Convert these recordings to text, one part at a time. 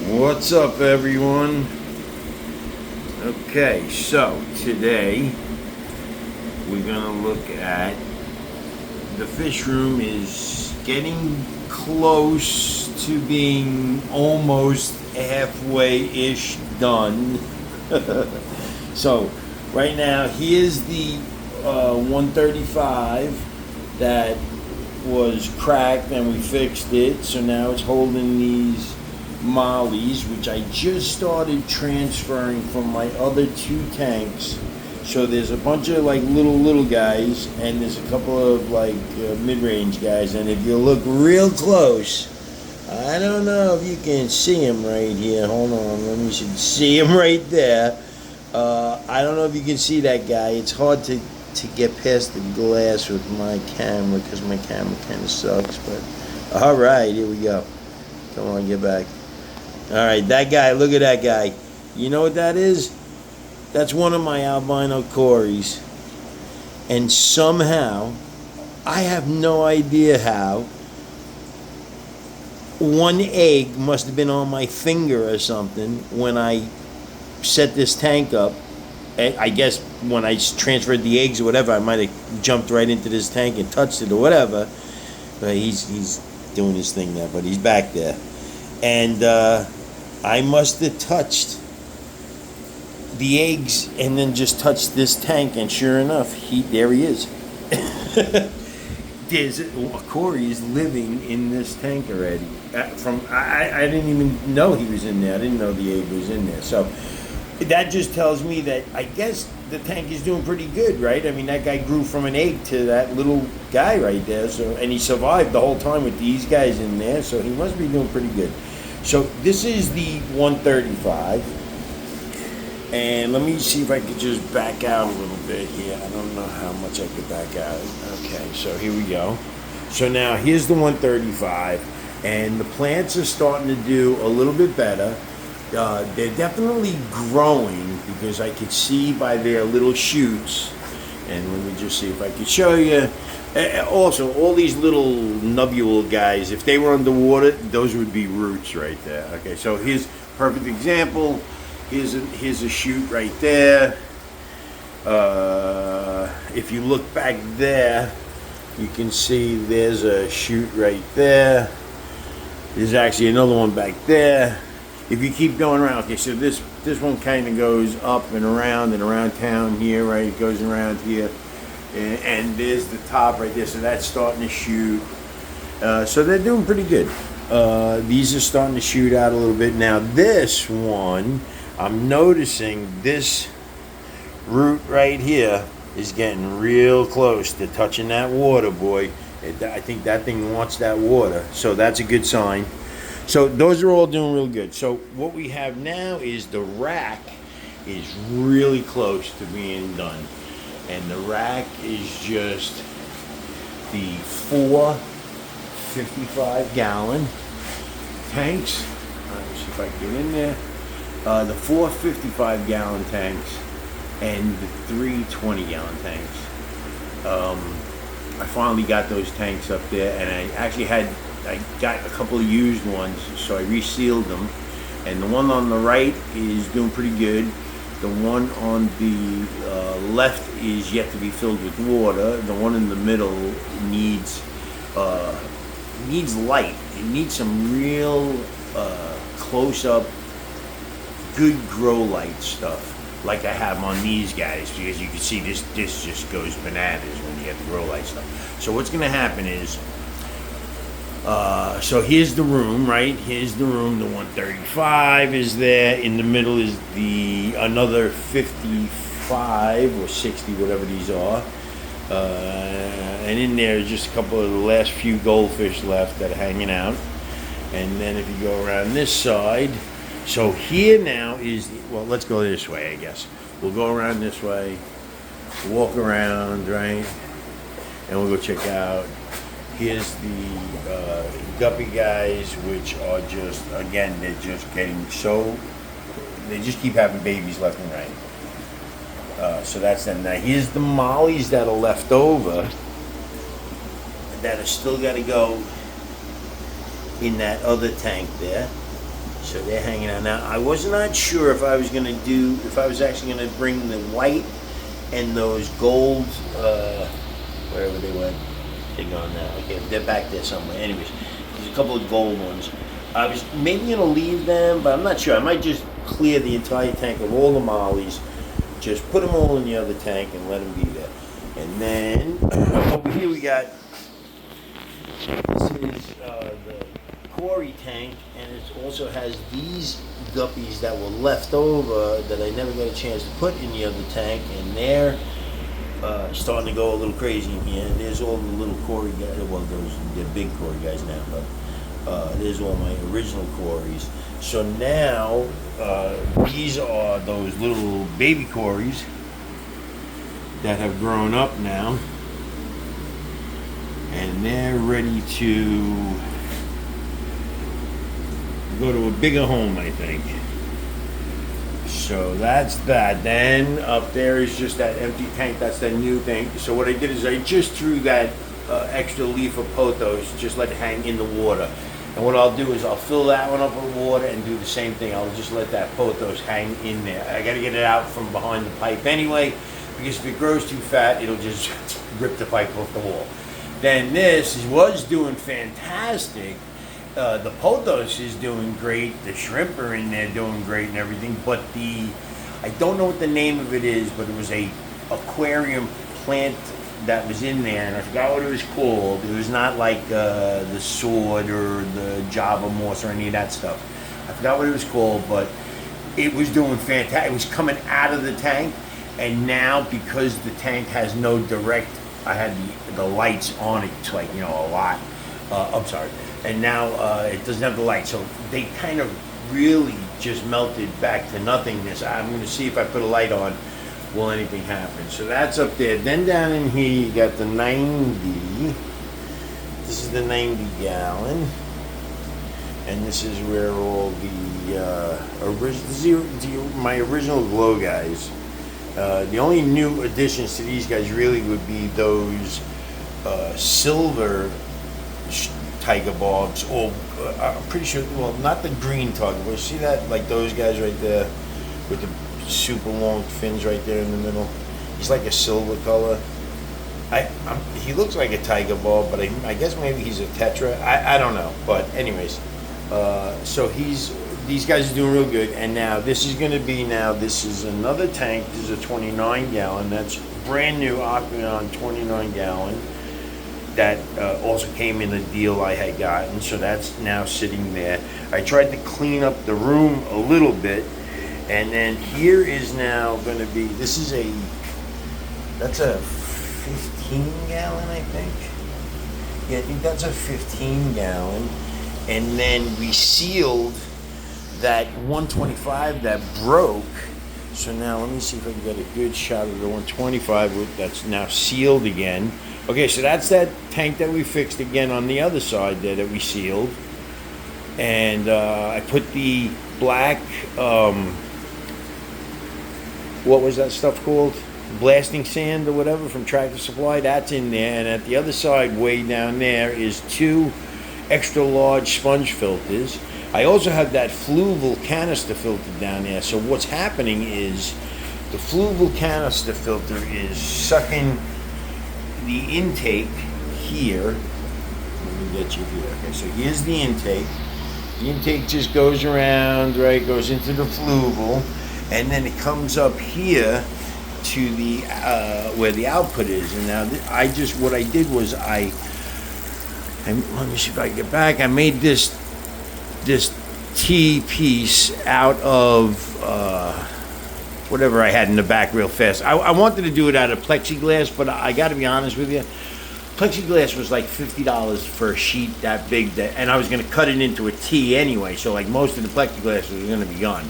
What's up, everyone? Okay, so today we're gonna look at the fish room is getting close to being almost halfway-ish done. So right now, here's the 135 that was cracked and we fixed it. So now it's holding these mollies, which I just started transferring from my other two tanks. So there's a bunch of like little guys, and there's a couple of like mid-range guys. And if you look real close, I don't know if you can see him right here. Hold on, let me see him right there. I don't know if you can see that guy. It's hard to get past the glass with my camera because my camera kind of sucks. But all right, here we go. Come on, get back. All right, that guy, look at that guy. You know what that is? That's one of my albino cories. And somehow, I have no idea how, one egg must have been on my finger or something when I set this tank up. I guess when I transferred the eggs or whatever, I might have jumped right into this tank and touched it or whatever. But he's doing his thing there, but he's back there. And I must have touched the eggs and then just touched this tank, and sure enough, there he is. Corey is living in this tank already. I didn't even know he was in there. I didn't know the egg was in there. So that just tells me that I guess the tank is doing pretty good, right? I mean, that guy grew from an egg to that little guy right there. So, and he survived the whole time with these guys in there. So he must be doing pretty good. So this is the 135, and let me see if I could just back out a little bit here. I don't know how much I could back out. Okay, so here we go. So now here's the 135, and the plants are starting to do a little bit better. They're definitely growing because I could see by their little shoots. And let me just see if I could show you. Also, all these little nubule guys, if they were underwater, those would be roots right there. Okay, so here's a perfect example. Here's a shoot right there. If you look back there, you can see there's a shoot right there. There's actually another one back there. If you keep going around, okay, so this one kind of goes up and around town here, right? It goes around here. And there's the top right there, so that's starting to shoot. So they're doing pretty good. These are starting to shoot out a little bit. Now this one, I'm noticing this root right here is getting real close to touching that water, boy. I think that thing wants that water, so that's a good sign. So those are all doing real good. So what we have now is the rack is really close to being done. And the rack is just the 4 55-gallon tanks. Let me see if I can get in there. The 4 55-gallon tanks and the 3 20-gallon tanks. I finally got those tanks up there, and I got a couple of used ones, so I resealed them. And the one on the right is doing pretty good. The one on the left is yet to be filled with water. The one in the middle needs light. It needs some real close-up, good grow light stuff, like I have on these guys, because you can see this just goes bananas when you get the grow light stuff. So what's going to happen is, so here's the room, right? Here's the room. The 135 is there. In the middle is another 55 or 60, whatever these are. And in there is just a couple of the last few goldfish left that are hanging out. And then if you go around this side, so here now is, well, let's go this way, I guess. We'll go around this way, walk around, right? And we'll go check out. Here's the guppy guys, which are just, again, they're just getting so, they just keep having babies left and right. So that's them. Now here's the mollies that are left over that are still got to go in that other tank there. So they're hanging out. Now, I was not sure if I was actually going to bring the white and those gold, wherever they went. They're gone now. Okay, they're back there somewhere. Anyways, there's a couple of gold ones. I was maybe going to leave them, but I'm not sure. I might just clear the entire tank of all the mollies, just put them all in the other tank and let them be there. And then over here we got, this is the quarry tank, and it also has these guppies that were left over that I never got a chance to put in the other tank, and they're starting to go a little crazy in here. There's all the little quarry guys, well, they're big quarry guys now, but there's all my original quarries. So now these are those little baby quarries that have grown up now, and they're ready to go to a bigger home, I think. So that's that. Then up there is just that empty tank. That's that new thing. So what I did is I just threw that extra leaf of pothos, just let it hang in the water. And what I'll do is I'll fill that one up with water and do the same thing. I'll just let that pothos hang in there. I got to get it out from behind the pipe anyway, because if it grows too fat, it'll just rip the pipe off the wall. Then this was doing fantastic. The pothos is doing great. The shrimp are in there doing great and everything. But I don't know what the name of it is, but it was a aquarium plant that was in there, and I forgot what it was called. It was not like the sword or the Java moss or any of that stuff. I forgot what it was called, but it was doing fantastic. It was coming out of the tank, and now because the tank has no direct, I had the lights on it, it's like, a lot. I'm sorry. And now it doesn't have the light, so they kind of really just melted back to nothingness. I'm going to see if I put a light on, will anything happen? So that's up there. Then down in here you got the 90. This is the 90 gallon, and this is where all my original glow guys. The only new additions to these guys really would be those silver tiger bobs, or I'm pretty sure, well, not the green tiger, but see that, like those guys right there with the super long fins right there in the middle. He's like a silver color. He looks like a tiger bob, but I guess maybe he's a tetra. I don't know, but anyways, so these guys are doing real good. And now this is going to be, this is another tank. This is a 29 gallon. That's brand new Aqueon 29 gallon. That also came in the deal I had gotten, so that's now sitting there. I tried to clean up the room a little bit, and then here is now going to be, that's a 15 gallon, I think. Yeah, I think that's a 15 gallon. And then we sealed that 125 that broke. So now let me see if I can get a good shot of the 125 that's now sealed again. Okay, so that's that tank that we fixed again on the other side there that we sealed. And I put the black, what was that stuff called? Blasting sand or whatever from Tractor Supply. That's in there. And at the other side, way down there, is 2 extra large sponge filters. I also have that Fluval canister filter down there. So what's happening is the Fluval canister filter is sucking the intake here. Let me get you here. Okay, so here's the intake. The intake just goes around, right, goes into the Fluval, and then it comes up here to the where the output is. And now what I did was let me see if I can get back. I made this T piece out of whatever I had in the back real fast. I wanted to do it out of plexiglass, but I got to be honest with you, plexiglass was like $50 for a sheet that big, and I was going to cut it into a T anyway, so like most of the plexiglass was going to be gone.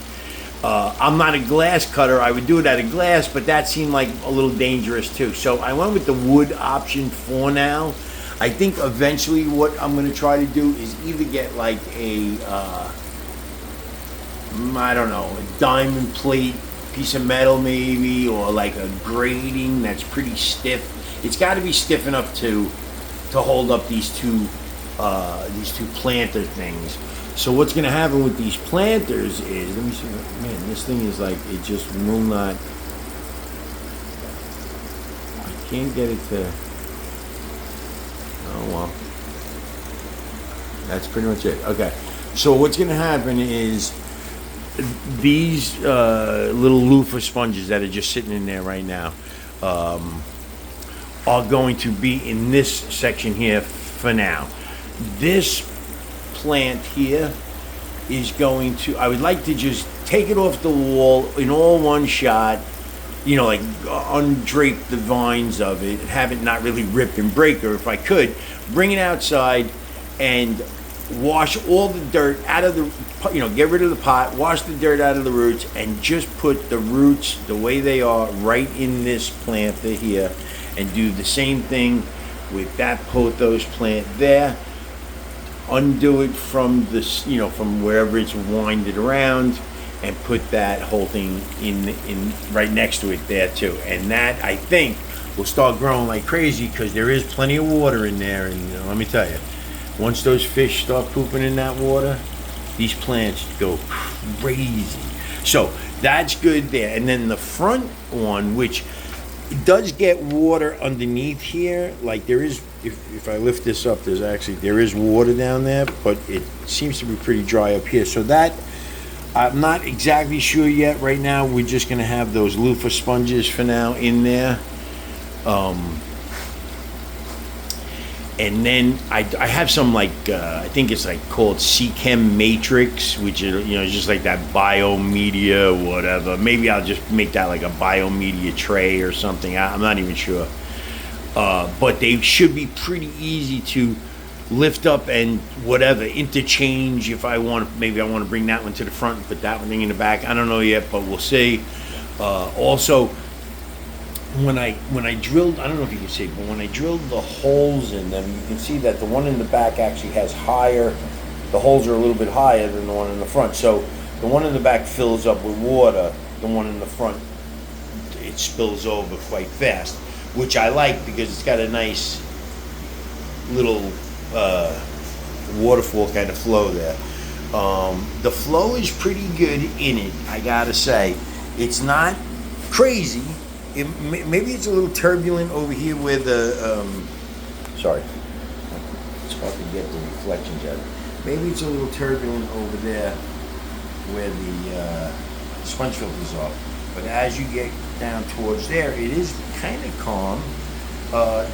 I'm not a glass cutter. I would do it out of glass, but that seemed like a little dangerous too. So I went with the wood option for now. I think eventually what I'm going to try to do is either get like a, I don't know, a diamond plate piece of metal maybe, or like a grating that's pretty stiff. It's got to be stiff enough to hold up these two planter things. So what's going to happen with these planters is, let me see, man, this thing is like, it just will not, I can't get it to, oh well. That's pretty much it. Okay. So what's going to happen is these little loofah sponges that are just sitting in there right now are going to be in this section here for now. This plant here is going to, I would like to just take it off the wall in all one shot, you know, like undrape the vines of it and have it not really rip and break, or if I could, bring it outside and wash all the dirt out of the, you know, get rid of the pot, wash the dirt out of the roots, and just put the roots the way they are right in this planter here, and do the same thing with that pothos plant there. Undo it from this, you know, from wherever it's winded around, and put that whole thing in right next to it there too. And that, I think, will start growing like crazy, because there is plenty of water in there. And let me tell you, once those fish start pooping in that water, these plants go crazy. So that's good there. And then the front one, which does get water underneath here, like there is, if I lift this up, there is water down there, but it seems to be pretty dry up here. So that, I'm not exactly sure yet. Right now, we're just gonna have those loofah sponges for now in there. And then I have some, like, I think it's like called Seachem Matrix, which is, you know, just like that biomedia, whatever. Maybe I'll just make that like a biomedia tray or something. I'm not even sure. But they should be pretty easy to lift up and whatever, interchange if I want. Maybe I want to bring that one to the front and put that one in the back. I don't know yet, but we'll see. Also, when I drilled, I don't know if you can see, but when I drilled the holes in them, you can see that the one in the back actually has higher, the holes are a little bit higher than the one in the front. So the one in the back fills up with water, the one in the front, it spills over quite fast, which I like because it's got a nice little waterfall kind of flow there. The flow is pretty good in it, I gotta say. It's not crazy. Maybe it's a little turbulent over here where the, sorry, it's hard to get the reflections out. Maybe it's a little turbulent over there where the sponge filters are. But as you get down towards there, it is kind of calm.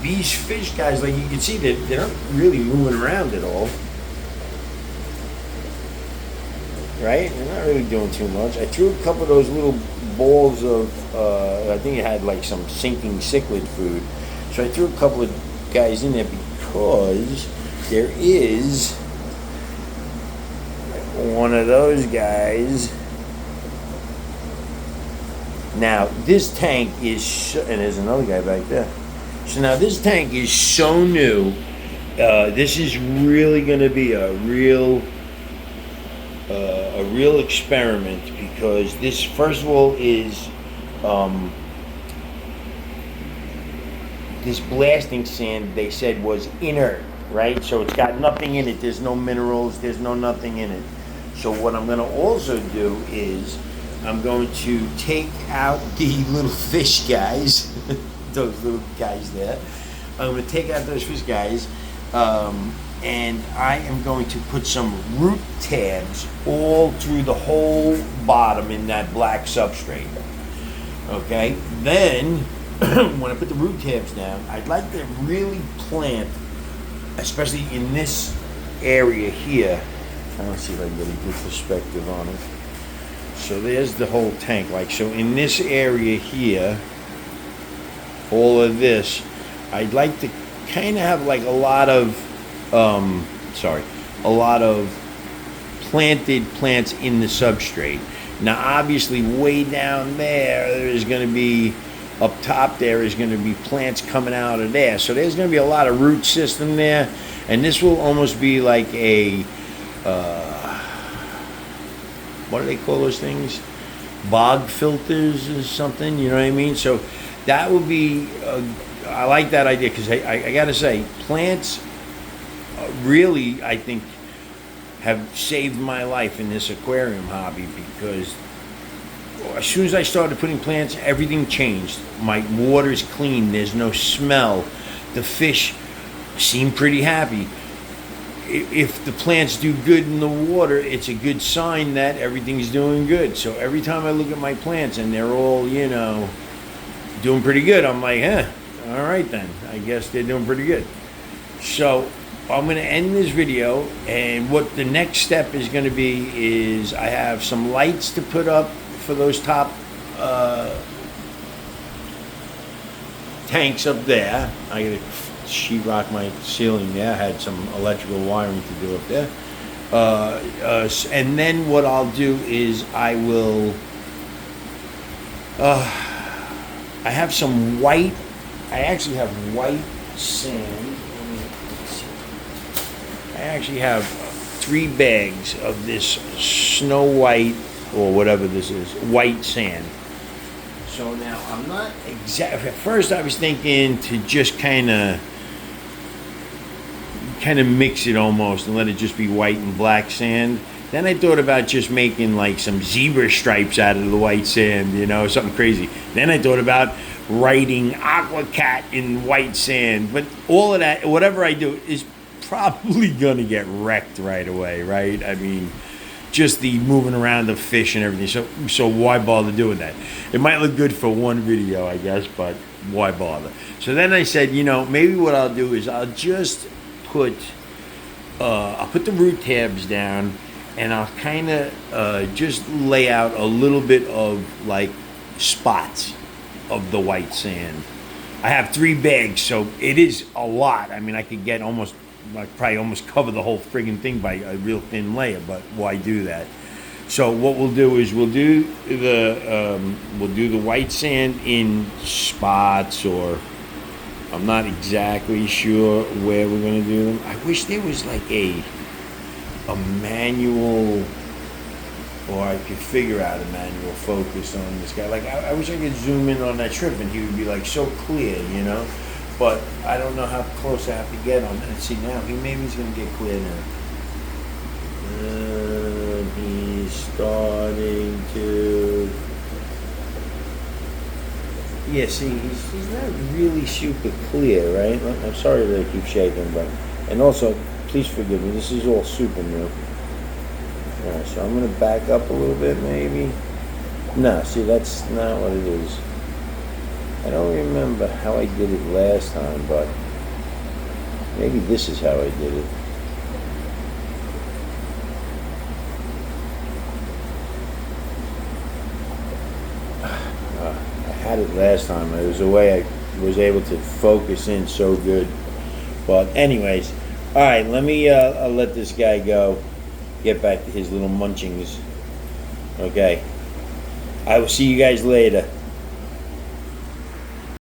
These fish guys, like you can see, they're not really moving around at all. Right? They're not really doing too much. I threw a couple of those little balls of, I think it had like some sinking cichlid food. So I threw a couple of guys in there because there is one of those guys. Now, this tank is, and there's another guy back there. So now this tank is so new. This is really going to be a real experiment, because this, first of all, is this blasting sand, they said, was inert, right? So it's got nothing in it. There's no minerals. There's no nothing in it. So what I'm going to also do is I'm going to take out the little fish guys, those little guys there. I'm going to take out those fish guys, and I am going to put some root tabs all through the whole bottom in that black substrate. Okay? Then, when I put the root tabs down, I'd like to really plant, especially in this area here. Let's see if I can get a good perspective on it. So there's the whole tank. Like, so in this area here, all of this, I'd like to kind of have like a lot of planted plants in the substrate. Now, obviously, way down there is going to be, up top there is going to be plants coming out of there. So there's going to be a lot of root system there, and this will almost be like a, what do they call those things? Bog filters or something, you know what I mean? So that would be, I like that idea, because I got to say, plants really, I think, have saved my life in this aquarium hobby, because as soon as I started putting plants, everything changed. My water's clean. There's no smell. The fish seem pretty happy. If the plants do good in the water, it's a good sign that everything's doing good. So every time I look at my plants and they're all, doing pretty good, I'm like, all right then. I guess they're doing pretty good. So I'm going to end this video, and what the next step is going to be is I have some lights to put up for those top tanks up there. I got to sheetrock my ceiling there. I had some electrical wiring to do up there. And then what I'll do is I will... I have some white... I actually have white sand. I actually have 3 bags of this Snow White, or whatever this is, white sand. So now I'm not exactly. At first, I was thinking to just kind of mix it almost and let it just be white and black sand. Then I thought about just making like some zebra stripes out of the white sand, something crazy. Then I thought about writing AquaCat in white sand. But all of that, whatever I do, is probably gonna get wrecked right away, right? I mean, just the moving around the fish and everything. So why bother doing that? It might look good for one video, I guess, but why bother? So then I said, maybe what I'll do is I'll just put the root tabs down, and I'll kind of just lay out a little bit of like spots of the white sand. I have 3 bags, so it is a lot. I mean, I could get probably almost cover the whole friggin' thing by a real thin layer, but why do that? So what we'll do is we'll do the white sand in spots, or I'm not exactly sure where we're gonna do them. I wish there was like a manual, or I could figure out a manual focus on this guy. Like I wish I could zoom in on that shrimp and he would be like so clear, But I don't know how close I have to get on it. See now, he's gonna get clear now. He's starting to. Yeah, see, he's not really super clear, right? I'm sorry that I keep shaking, but and also, please forgive me. This is all super new. Alright, so I'm gonna back up a little bit, maybe. No, see, that's not what it is. I don't remember how I did it last time, but maybe this is how I did it. I had it last time. It was a way I was able to focus in so good. But anyways, all right, let me I'll let this guy go. Get back to his little munchings. Okay. I will see you guys later.